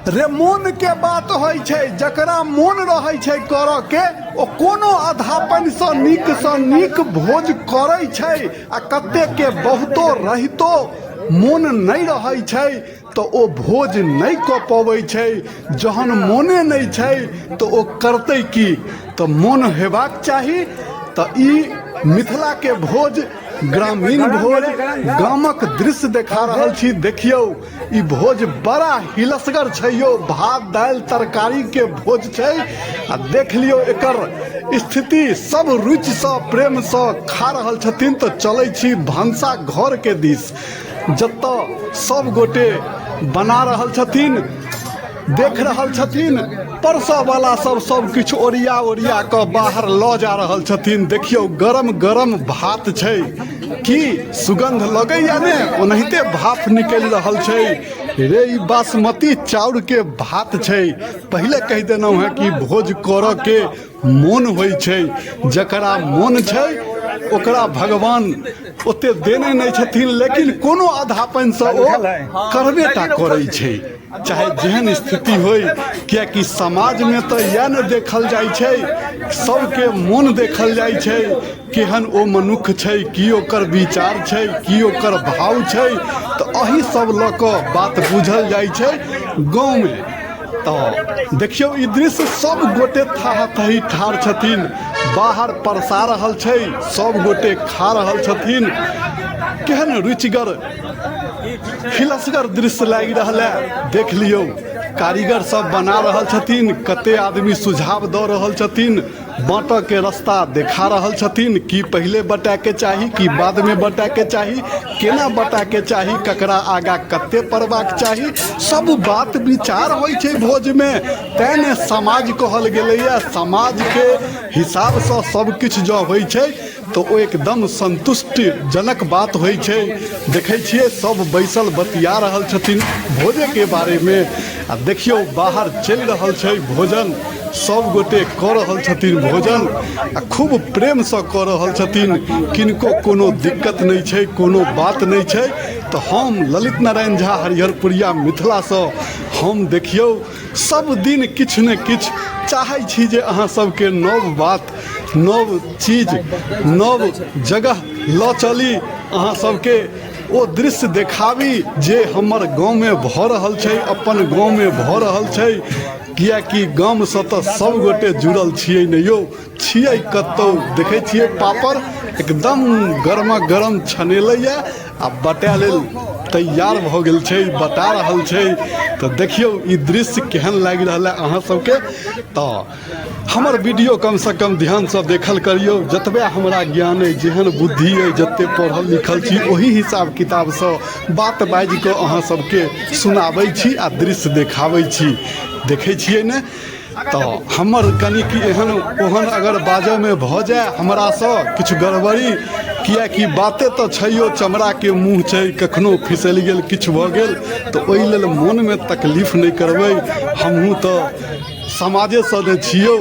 रे मोन के बात होय छै, जकरा मोन रहै छै करऽ के ओ कोनो अधापन सँ नीक भोज करै छै। आ कते के बहुतो रहितो मोन नहीं रहै छै तो ओ भोज नहीं कऽ पबै छै। जहन मोने नहीं छै तो ओ करतै की? तो मोन हेबाक चाही। तो ई मिथिला के भोज, ग्रामीण भोज, गामक दृश्य देखा रहल छी। देखियौ ई भोज बड़ा हिलसगर छै यौ, भात दालि तरकारी के भोज छै। आ देख लियौ एकर स्थिति, सब रुचि सँ प्रेम सँ खा रहल छथिन। तो चलै छी भनसा घर के दिस, जतऽ सब गोटे बना रहल छथिन, देख रहल छथिन। परसऽ वाला सब किछु ओरिया कऽ बाहर लऽ जा रहल छथिन। देखियौ गरम गरम भात छै, की सुगंध लगैया ने, ओनाहिते भाप निकलि रहल छै। रे ई बासमती चाउर के भात छै। पहले कह देलहुँ है कि भोज करऽ के मोन होइ छै, जकरा मोन छै ओकरा भगवान ओते देने नहीं छथिन, लेकिन कोनो अधापन से ओ करबे टा करै छै, चाहे जेहन स्थिति होय। कियाकि समाज में तो यह न देखल जाय छै, सबके मोन देखल जाय छै, केहन ओ मनुष्य छै, की ओकर विचार छै, की ओकर भाव छै। तो अही सब लऽ कऽ बात बुझल जाय छै गाँव में। तो देखियौ ई दृश्य, सब गोटे थाही ठाढ़ छथिन, बाहर परसा रहल छै, सब गोटे खा रहल छथिन। केहन रुचिगर हिलसगर दृश्य लागि रहल है। देख लियौ कारीगर सब बना रहल छथिन, कते आदमी सुझाव दऽ रहल छथिन, बाँटऽ के रास्ता देखा रहल छथिन, कि पहले बटा के चाही कि बाद में बटा के चाही, केना बटा के चाही, ककरा आगा कते पड़बाक चाही। सब बात विचार होइ छै भोज में। तेने समाज कहल गेलैया, समाज के हिसाब से सब किछु जो होइ छै तो ओ एकदम संतुष्टिजनक बात होइ छै। देखै छियै सब बैसल बतिया रहल छथिन भोजे के बारे में। आ देखियौ बाहर चलि रहल छै भोजन, सब गोटे कऽ रहल छथिन भोजन, आ खूब प्रेम सँ कऽ रहल छथिन। किनको कोनो दिक्कत नहीं छै, कोनो बात नहीं छै। तो हम ललित नारायण झा हरिहरपुरिया मिथिला सँ हम देखियौ सब दिन किछु ने किछु चाहै छी जे अहाँ सबके नव बात, नव चीज, नव जगह लऽ चली, अहाँ सबके ओ दृश्य देखाबी जे हमर गाँव में भऽ रहल छै, अपन गाँव में भऽ रहल छै। कियाकि गाम सँ तऽ सब गोटे जुड़ल छियै ने यौ, छियै कतौ। देखै छियै पापड़ एकदम गरमा गरम छनेलैया आ बटा लेल तैयार भऽ गेल छै, बता रहल छै। तो देखियौ ई दृश्य केहन लागि रहल है अहाँ सबके। तो हमर वीडियो कम से कम ध्यान से देखल करियौ, जतबे हमरा ज्ञान है, जेहन बुद्धि है, जते पढ़ल लिखल छी, ओही हिसाब किताब से बात बाजि कऽ अहाँ सबके सुनाबै छी आ दृश्य देखाबै छी। देखै छियै ने। तो हमर कनि कि एहन ओहन अगर बाजऽ में भऽ जाए हमरा सँ किछु गड़बड़ी, कियाकि बाते तो छैयो, चमड़ा के मुँह छै, कखनो फिसलि गेल किछु भऽ गेल तो ओहि लेल मोन में तकलीफ नहीं करबै। हमहूँ तो समाजे सँ ने छियौ,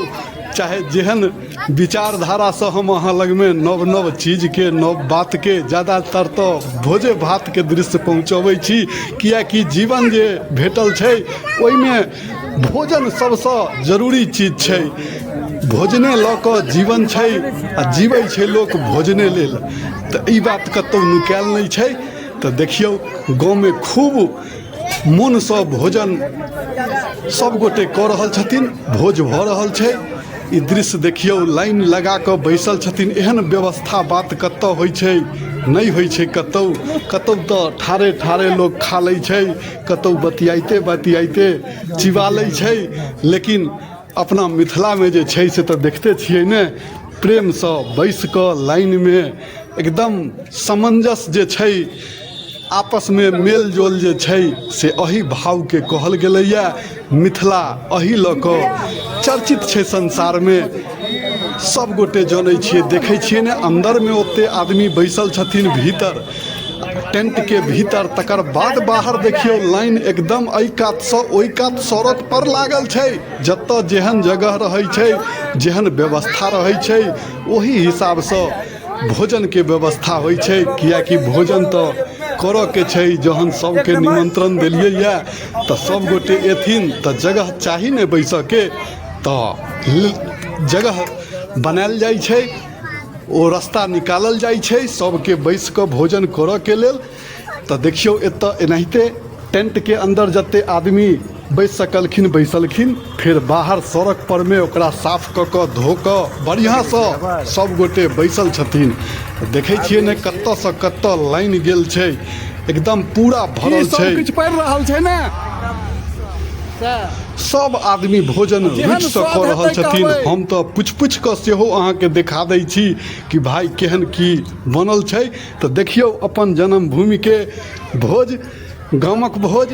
चाहे जेहन विचारधारा से हम अहाँ लग में नव नव चीज के, नव बात के, ज़्यादातर तो भोजे भात के दृश्य पहुँचबै छी। कियाकि जीवन जे भेटल छै ओहिमे भोजन सबसे जरूरी चीज छै। भोजने लऽ कऽ जीवन छै आ जीवै छै लोक भोजने लेल। तो ई बात कतौ नुकायल नहीं छै। तो देखियौ गाँव में खूब मोन सँ भोजन सब गोटे कऽ रहल छथिन, भोज भऽ रहल छै। ई दृश्य देखियौ, लाइन लगा कऽ बैसल छथिन। एहन व्यवस्था बात कतऽ होइ छै, नहीं होइ छै कतौ। कतौ तो ठारे ठारे लोग खा लै छै, कतौ बतियाइते बतियाइते चिबा लै छै। लेकिन अपना मिथिला में जे छै से तो देखते छियै ने, प्रेम सँ बैस कऽ लाइन में एकदम सामंजस्य जे छै, आपस में मेल जोल जे छै से अही भाव के कहल गेलैया। मिथिला अही लऽ कऽ चर्चित छै संसार में, सब गोटे जानै छियै। देखै छियै ने अंदर में ओते आदमी बैसल छथिन भीतर टेंट के भीतर, तकर बाद बाहर देखियौ लाइन एकदम एहि कात सँ ओहि कात सड़क पर लागल छै। जतऽ जेहन जगह रहै छै, जेहन व्यवस्था रहै छै, ओही हिसाब सँ भोजन के व्यवस्था होइ छै। कियाकि भोजन तो करऽ के छै। जहन सबके निमंत्रण देलियै या तऽ सब गोटे एथिन तऽ जगह चाही ने बैसऽ के, तऽ जगह बनायल जाइ छै, ओ रास्ता निकालल जाइ छै सबके बैस कऽ भोजन करऽ के लेल। तऽ देखियौ एतऽ एनाहिते टेंट के अंदर जते आदमी बैस सकलखिन बैसलखिन, फिर बाहर सड़क पर में ओकरा साफ कऽ कऽ धो कऽ बढ़िआँसँ सब गोटे बैसल छथिन। देखै छियै ने कतऽ सँ कतऽ लाइन गेल छै, एकदम पूरा भरल छै। किछु पड़ि रहल छै ने, सब आदमी भोजन रुचिसँ कऽ रहल छथिन। हम तऽ पुछि कऽ सेहो अहाँके देखा दै छी कि भाय केहन की बनल छै। तऽ देखियौ अपन जन्मभूमिके भोज, गामक भोज,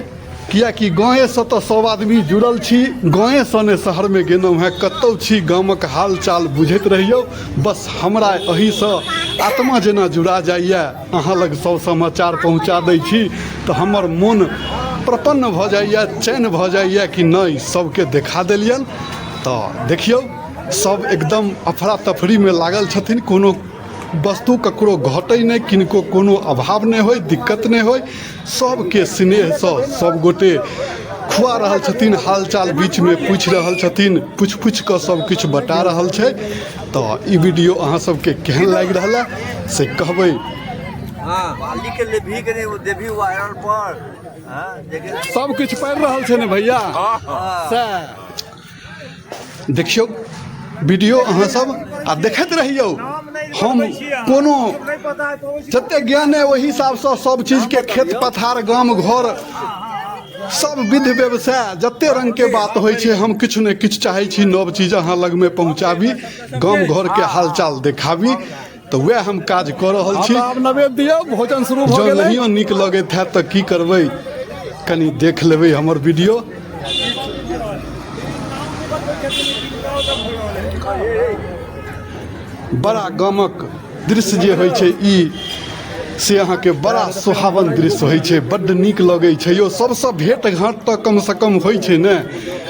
किएकि गाँवेसँ तऽ सब आदमी जुड़ल छी, गाँवेसँ ने शहरमे गेलहुँ हेँ, कतहु छी गामक हाल चाल बुझैत रहियौ। बस हमरा एहिसँ आत्मा जेना जुड़ा जाइए, अहाँ लग सब समाचार पहुँचा दै छी तऽ हमर मोन प्रपन्न भऽ जाइए, चैन भऽ जाइए कि नहि सबके देखा देलियनि। तऽ देखियौ सब एकदम अफरा तफरीमे लागल छथिन, कोनो वस्तु ककरो घटै नहि, किनको कोनो अभाव नहि होइ, दिक्कत नहि होइ, सबके स्नेहसँ सब गोटे खुआ रहल छथिन, हालचाल बीचमे पूछि रहल छथिन, पूछि कऽ सब किछु बता रहल छै। तऽ ई वीडियो अहाँ सबके केहन लागि रहल है से कहबै। सब किछु पड़ि रहल छै ने भैया। देखियौ वीडियो अहाँ सब आ देखैत रहियौ। हम कोनो जते ज्ञान है ओहि हिसाबसँ सब चीजके खेत पथार गाम घर सब विध व्यवसाय जते रंगके बात होइ छै, हम किछु ने किछु चाहै छी नव चीज अहाँ लगमे पहुँचाबी, गाम घरके हालचाल देखाबी। तऽ वएह हम काज कऽ रहल छी। नैवेद्य दियौ, भोजन शुरू भऽ गेलै। नहियो नीक लगैत हैत तऽ की करबै, कनि देख लेबै हमर वीडियो। बड़ा गामक दृश्य जे होइ छै ई से अहाँके बड़ा सुहावन दृश्य होइ छै, बड्ड नीक लगै छै यौ। सबसँ भेंट घाँट तऽ कमसँ कम होइ छै ने,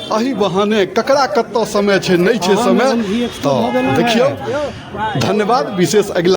एहि बहाने ककरा कतऽ समय छै, नहि छै समय। तऽ देखियौ, धन्यवाद विशेष। अगिला